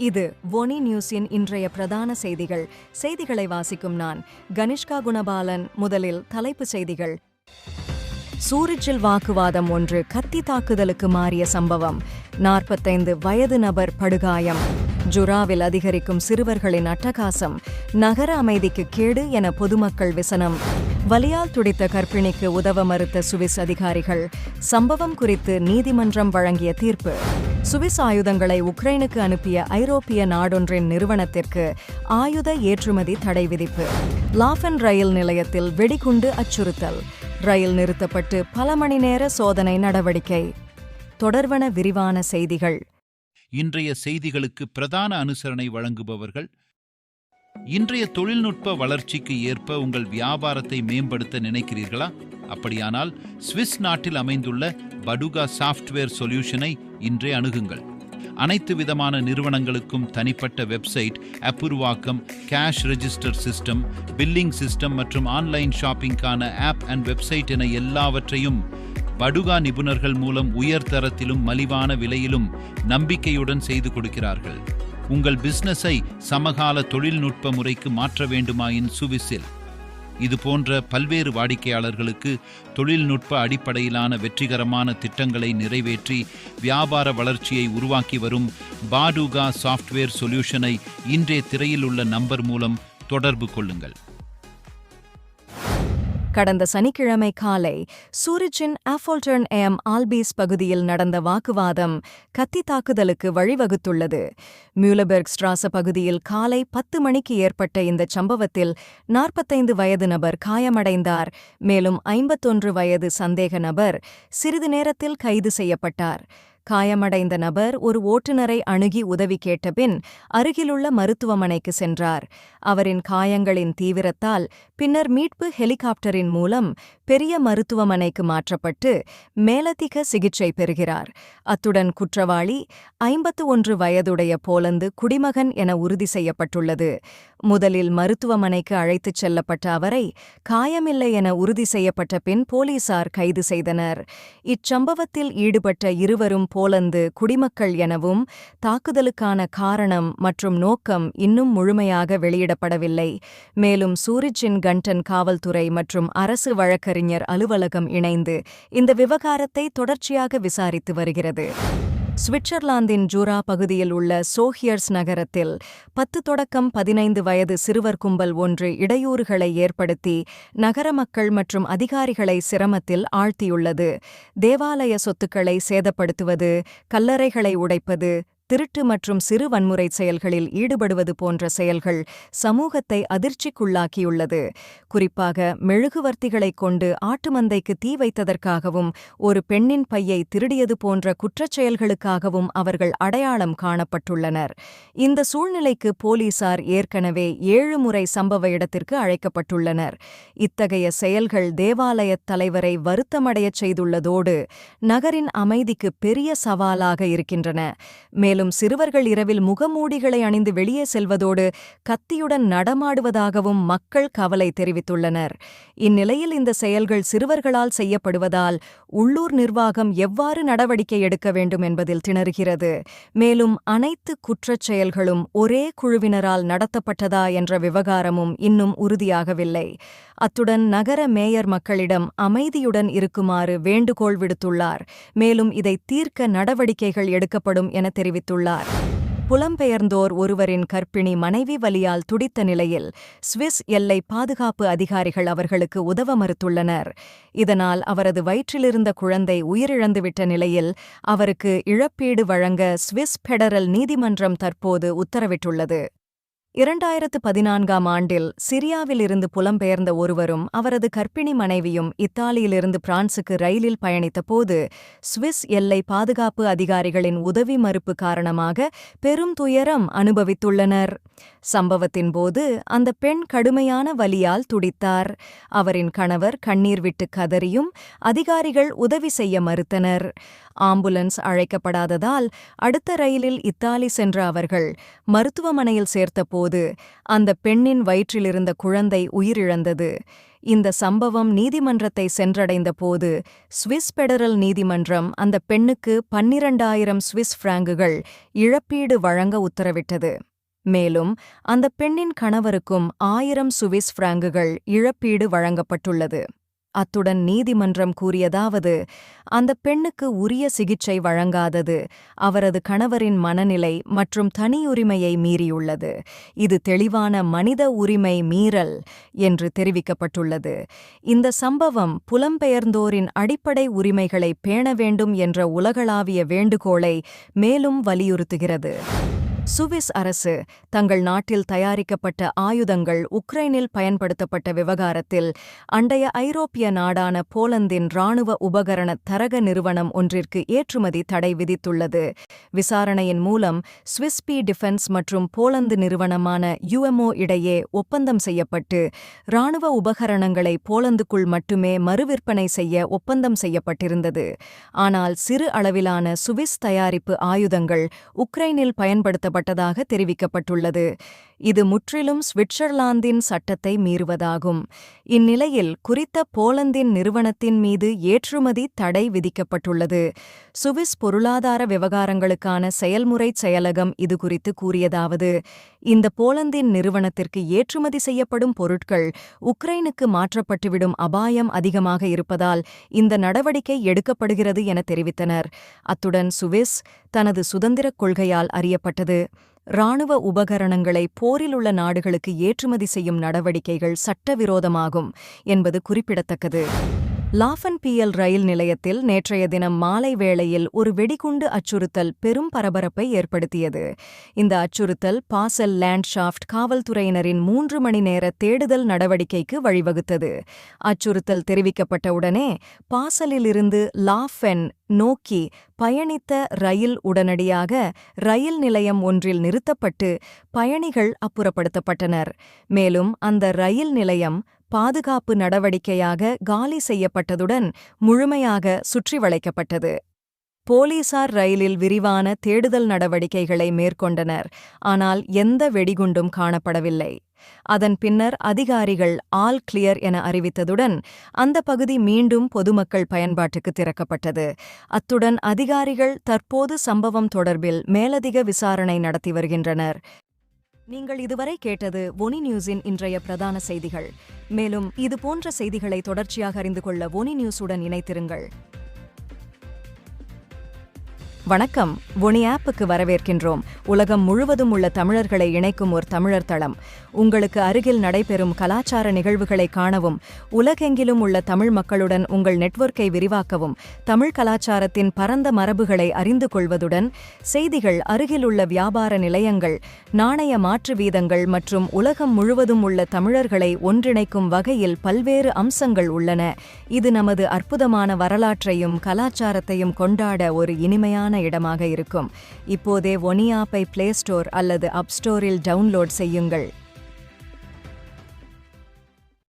இது ஒனி நியூஸின் இன்றைய பிரதான செய்திகள். செய்திகளை வாசிக்கும் நான் கனிஷ்கா குணபாலன். முதலில் தலைப்புச் செய்திகள். சூரிச்சில் வாக்குவாதம் ஒன்று கத்தி தாக்குதலுக்கு மாறிய சம்பவம். 45 வயது நபர் படுகாயம். ஜுராவில் அதிகரிக்கும் சிறுவர்களின் அட்டகாசம். நகர அமைதிக்கு கேடு என பொதுமக்கள் விசனம். வலியால் துடித்த கர்ப்பிணிக்கு உதவ மறுத்த சுவிஸ் அதிகாரிகள். சம்பவம் குறித்து நீதிமன்றம் வழங்கிய தீர்ப்பு. சுவிஸ் ஆயுதங்களை உக்ரைனுக்கு அனுப்பிய ஐரோப்பிய நாடொன்றின் நிறுவனத்திற்கு ஆயுத ஏற்றுமதி தடை விதிப்பு. லாஃபன் ரயில் நிலையத்தில் வெடிகுண்டு அச்சுறுத்தல். ரயில் நிறுத்தப்பட்டு பல மணி நேர சோதனை நடவடிக்கை. தொடர்வன விரிவான செய்திகள். இன்றைய செய்திகளுக்கு பிரதான அனுசரணை வழங்குபவர்கள். இன்றைய தொழில்நுட்ப வளர்ச்சிக்கு ஏற்ப உங்கள் வியாபாரத்தை மேம்படுத்த நினைக்கிறீர்களா? அப்படியானால் சுவிஸ் நாட்டில் அமைந்துள்ள படுகா சாஃப்ட்வேர் சொல்யூஷனை இன்றே அணுகுங்கள். அனைத்து விதமான நிறுவனங்களுக்கும் தனிப்பட்ட வெப்சைட், அப்புருவாக்கம், cash register system, billing system மற்றும் ஆன்லைன் ஷாப்பிங்கான ஆப் அண்ட் வெப்சைட் என எல்லாவற்றையும் படுகா நிபுணர்கள் மூலம் உயர்தரத்திலும் மலிவான விலையிலும் நம்பிக்கையுடன் செய்து கொடுக்கிறார்கள். உங்கள் பிசினஸை சமகால தொழில்நுட்ப முறைக்கு மாற்ற வேண்டுமாயின் சுவிஸில் இது போன்ற பல்வேறு வாடிக்கையாளர்களுக்கு தொழில்நுட்ப அடிப்படையிலான வெற்றிகரமான திட்டங்களை நிறைவேற்றி வியாபார வளர்ச்சியை உருவாக்கி வரும் படுகா சாஃப்ட்வேர் சொல்யூஷனை இன்றைய திரையில் உள்ள நம்பர் மூலம் தொடர்பு கொள்ளுங்கள். கடந்த சனிக்கிழமை காலை சூரிச்சின் ஆஃபோல்டர்ன் ஆல்பீஸ் பகுதியில் நடந்த வாக்குவாதம் கத்தி தாக்குதலுக்கு வழிவகுத்துள்ளது. மியூலபெர்க் ஸ்ட்ராச பகுதியில் காலை 10 மணிக்கு ஏற்பட்ட இந்த சம்பவத்தில் 45 வயது நபர் காயமடைந்தார். மேலும் 51 வயது சந்தேக நபர் சிறிது நேரத்தில் கைது செய்யப்பட்டார். காயமடைந்த நபர் ஒரு ஓட்டுநரை அணுகி உதவி கேட்டபின் அருகிலுள்ள மருத்துவமனைக்கு சென்றார். அவரின் காயங்களின் தீவிரத்தால் பின்னர் மீட்பு ஹெலிகாப்டரின் மூலம் பெரிய மருத்துவமனைக்கு மாற்றப்பட்டு மேலதிக சிகிச்சை பெறுகிறார். அத்துடன் குற்றவாளி 51 வயதுடைய போலந்து குடிமகன் என உறுதி செய்யப்பட்டுள்ளது. முதலில் மருத்துவமனைக்கு அழைத்துச் செல்லப்பட்ட அவரை காயமில்லை என உறுதி செய்யப்பட்ட பின் போலீசார் கைது செய்தனர். இச்சம்பவத்தில் ஈடுபட்ட இருவரும் போலந்து குடிமக்கள் எனவும் தாக்குதலுக்கான காரணம் மற்றும் நோக்கம் இன்னும் முழுமையாக வெளியிடப்படவில்லை. மேலும் சூரிச்சின் கண்டன் காவல்துறை மற்றும் அரசு வழக்கறிஞர் அலுவலகம் இணைந்து இந்த விவகாரத்தை தொடர்ச்சியாக விசாரித்து வருகிறது. சுவிட்சர்லாந்தின் ஜூரா பகுதியில் உள்ள சோஹியர்ஸ் நகரத்தில் 10 தொடக்கம் 15 வயது சிறுவர் கும்பல் ஒன்று இடையூறுகளை ஏற்படுத்தி நகர மக்கள் மற்றும் அதிகாரிகளை சிரமத்தில் ஆழ்த்தியுள்ளது. தேவாலய சொத்துக்களை சேதப்படுத்துவது, கல்லறைகளை உடைப்பது, திருட்டு மற்றும் சிறு வன்முறை செயல்களில் ஈடுபடுவது போன்ற செயல்கள் சமூகத்தை அதிர்ச்சிக்குள்ளாக்கியுள்ளது. குறிப்பாக மெழுகுவர்த்திகளைக் கொண்டு ஆட்டு மந்தைக்கு தீ வைத்ததற்காகவும் ஒரு பெண்ணின் பையை திருடியது போன்ற குற்றச்செயல்களுக்காகவும் அவர்கள் அடையாளம் காணப்பட்டுள்ளனர். இந்த சூழ்நிலைக்கு போலீசார் ஏற்கனவே 7 முறை சம்பவ இடத்திற்கு அழைக்கப்பட்டுள்ளனர். இத்தகைய செயல்கள் தேவாலயத் தலைவரை வருத்தமடையச் செய்துள்ளதோடு நகரின் அமைதிக்கு பெரிய சவாலாக இருக்கின்றன. மேலும் சிறுவர்கள் இரவில் முகமூடிகளை அணிந்து வெளியே செல்வதோடு கத்தியுடன் நடமாடுவதாகவும் மக்கள் கவலை தெரிவித்துள்ளனர். இந்நிலையில் இந்த செயல்கள் சிறுவர்களால் செய்யப்படுவதால் உள்ளூர் நிர்வாகம் எவ்வாறு நடவடிக்கை எடுக்க வேண்டும் என்பதில் திணறுகிறது. மேலும் அனைத்து குற்றச் செயல்களும் ஒரே குழுவினரால் நடத்தப்பட்டதா என்ற விவகாரமும் இன்னும் உறுதியாகவில்லை. அத்துடன் நகர மேயர் மக்களிடம் அமைதியுடன் இருக்குமாறு வேண்டுகோள் விடுத்துள்ளார். மேலும் இதை தீர்க்க நடவடிக்கைகள் எடுக்கப்படும் என தெரிவித்துள்ளார். புலம்பெயர்ந்தோர் ஒருவரின் கர்ப்பிணி மனைவி வலியால் துடித்த நிலையில் சுவிஸ் எல்லை பாதுகாப்பு அதிகாரிகள் அவர்களுக்கு உதவ மறுத்துள்ளனர். இதனால் அவரது வயிற்றிலிருந்த குழந்தை உயிரிழந்துவிட்ட நிலையில் அவருக்கு இழப்பீடு வழங்க சுவிஸ் பெடரல் நீதிமன்றம் தற்போது உத்தரவிட்டுள்ளது. 2014ஆம் ஆண்டில் சிரியாவிலிருந்து புலம்பெயர்ந்த ஒருவரும் அவரது கர்ப்பிணி மனைவியும் இத்தாலியிலிருந்து பிரான்சுக்கு ரயிலில் பயணித்தபோது சுவிஸ் எல்லை பாதுகாப்பு அதிகாரிகளின் உதவி மறுப்பு காரணமாக பெரும் துயரம் அனுபவித்துள்ளனர். சம்பவத்தின் போது அந்த பெண் கடுமையான வலியால் துடித்தார். அவரின் கணவர் கண்ணீர் விட்டு கதறியும் அதிகாரிகள் உதவி செய்ய மறுத்தனர். ஆம்புலன்ஸ் அழைக்கப்படாததால் அடுத்த ரயிலில் இத்தாலி சென்ற அவர்கள் மருத்துவமனையில் சேர்த்தபோது போது அந்த பெண்ணின் வயிற்றிலிருந்த குழந்தை உயிரிழந்தது. இந்த சம்பவம் நீதிமன்றத்தை சென்றடைந்த போது சுவிஸ் பெடரல் நீதிமன்றம் அந்த பெண்ணுக்கு 12,000 சுவிஸ் பிராங்குகள் இழப்பீடு வழங்க உத்தரவிட்டது. மேலும் அந்த பெண்ணின் கணவருக்கும் 1000 சுவிஸ் பிராங்குகள் இழப்பீடு வழங்கப்பட்டுள்ளது. அத்துடன் நீதிமன்றம் கூறியதாவது, அந்த பெண்ணுக்கு உரிய சிகிச்சை வழங்காதது அவரது கணவரின் மனநிலை மற்றும் தனியுரிமையை மீறியுள்ளது. இது தெளிவான மனித உரிமை மீறல் என்று தெரிவிக்கப்பட்டுள்ளது. இந்த சம்பவம் புலம்பெயர்ந்தோரின் அடிப்படை உரிமைகளை பேண வேண்டும் என்ற உலகளாவிய வேண்டுகோளை மேலும் வலியுறுத்துகிறது. சுவிஸ் அரசு தங்கள் நாட்டில் தயாரிக்கப்பட்ட ஆயுதங்கள் உக்ரைனில் பயன்படுத்தப்பட்ட விவகாரத்தில் அண்டைய ஐரோப்பிய நாடான போலந்தின் இராணுவ உபகரண தரக நிறுவனம் ஒன்றிற்கு ஏற்றுமதி தடை விதித்துள்ளது. விசாரணையின் மூலம் சுவிஸ் பி டிஃபென்ஸ் மற்றும் போலந்து நிறுவனமான UMO இடையே ஒப்பந்தம் செய்யப்பட்டு இராணுவ உபகரணங்களை போலந்துக்குள் மட்டுமே மறுவிற்பனை செய்ய ஒப்பந்தம் செய்யப்பட்டிருந்தது. ஆனால் சிறு அளவிலான சுவிஸ் தயாரிப்பு ஆயுதங்கள் உக்ரைனில் பயன்படுத்தப்பட்டதாக தெரிவிக்கப்பட்டுள்ளது. இது முற்றிலும் சுவிட்சர்லாந்தின் சட்டத்தை மீறுவதாகும். இந்நிலையில் குறித்த போலந்தின் நிறுவனத்தின் மீது ஏற்றுமதி தடை விதிக்கப்பட்டுள்ளது. சுவிஸ் பொருளாதார விவகாரங்களுக்கான செயல்முறைச் செயலகம் இதுகுறித்து கூறியதாவது, இந்த போலந்தின் நிறுவனத்திற்கு ஏற்றுமதி செய்யப்படும் பொருட்கள் உக்ரைனுக்கு மாற்றப்பட்டுவிடும் அபாயம் அதிகமாக இருப்பதால் இந்த நடவடிக்கை எடுக்கப்படுகிறது என தெரிவித்தனர். அத்துடன் சுவிஸ் தனது சுதந்திரக் கொள்கையால் அறியப்பட்டது. இராணுவ உபகரணங்களை போரிலுள்ள நாடுகளுக்கு ஏற்றுமதி செய்யும் நடவடிக்கைகள் சட்டவிரோதமாகும் என்பது குறிப்பிடத்தக்கது. லாஃபன்பியல் ரயில் நிலையத்தில் நேற்றைய தினம் மாலை வேளையில் ஒரு வெடிகுண்டு அச்சுறுத்தல் பெரும் பரபரப்பை ஏற்படுத்தியது. இந்த அச்சுறுத்தல் பாசல் லேண்ட்ஷாஃப்ட் காவல்துறையினரின் 3 மணி நேர தேடுதல் நடவடிக்கைக்கு வழிவகுத்தது. அச்சுறுத்தல் தெரிவிக்கப்பட்டவுடனே பாசலிலிருந்து லாஃபென் நோக்கி பயணித்த ரயில் உடனடியாக ரயில் நிலையம் ஒன்றில் நிறுத்தப்பட்டு பயணிகள் அப்புறப்படுத்தப்பட்டனர். மேலும் அந்த ரயில் நிலையம் பாதுகாப்பு நடவடிக்கையாக காலி செய்யப்பட்டதுடன் முழுமையாக சுற்றி வளைக்கப்பட்டது. போலீசார் ரயிலில் விரிவான தேடுதல் நடவடிக்கைகளை மேற்கொண்டனர். ஆனால் எந்த வெடிகுண்டும் காணப்படவில்லை. அதன் பின்னர் அதிகாரிகள் ஆல் கிளியர் என அறிவித்ததுடன் அந்த பகுதி மீண்டும் பொதுமக்கள் பயன்பாட்டுக்கு திறக்கப்பட்டது. அத்துடன் அதிகாரிகள் தற்போது சம்பவம் தொடர்பில் மேலதிக விசாரணை நடத்தி வருகின்றனர். நீங்கள் இதுவரை கேட்டது ஒனி நியூஸின் இன்றைய பிரதான செய்திகள். மேலும் இதுபோன்ற செய்திகளை தொடர்ச்சியாக அறிந்து கொள்ள ஒனி நியூஸுடன் இணைத்திருங்கள். வணக்கம். ஒனி ஆப்புக்கு வரவேற்கின்றோம். உலகம் முழுவதும் உள்ள தமிழர்களை இணைக்கும் ஒரு தமிழர் தளம். உங்களுக்கு அருகில் நடைபெறும் கலாச்சார நிகழ்வுகளை காணவும், உலகெங்கிலும் உள்ள தமிழ் மக்களுடன் உங்கள் நெட்வொர்க்கை விரிவாக்கவும், தமிழ் கலாச்சாரத்தின் பரந்த மரபுகளை அறிந்து கொள்வதுடன் செய்திகள், அருகிலுள்ள வியாபார நிலையங்கள், நாணய மாற்று வீதங்கள் மற்றும் உலகம் முழுவதும் உள்ள தமிழர்களை ஒன்றிணைக்கும் வகையில் பல்வேறு அம்சங்கள் உள்ளன. இது நமது அற்புதமான வரலாற்றையும் கலாச்சாரத்தையும் கொண்டாட ஒரு இனிமையான இடமாக இருக்கும். இப்போதே ஒனி ஆப்பை பிளே ஸ்டோர் அல்லது அப் ஸ்டோரில் டவுன்லோட் செய்யுங்கள்.